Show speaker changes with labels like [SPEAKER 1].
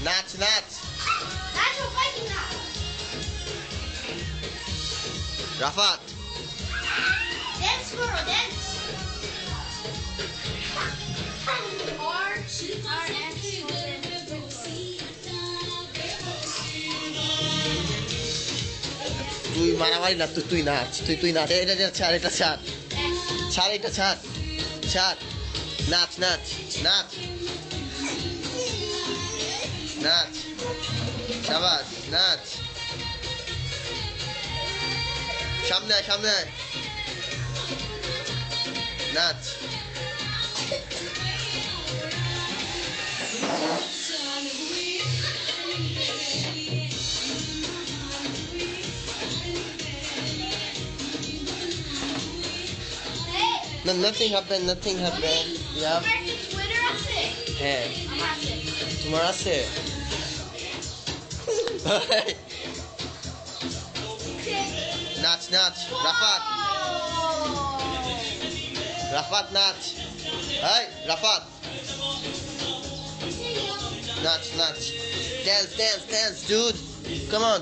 [SPEAKER 1] নাচ নাচ রাফাত তুই মারামারি না, তুই নাচ, তুই নাচ। এটা ছাড়, এটা ছাড়, ছাড়, এটা ছাড়, ছাড়। নাচ নাচ নাচ নাচ, শাবাশ, নাচ। সামনে আয়, সামনে আয়, নাচ। No, nothing happened, nothing happened. Yeah. হ্যাঁ, তোমার আছে? নাচ নাচ রাফাত, রাফাত নাচ। এই রাফাত, নাচ নাচ, dance dance dance dude, come on.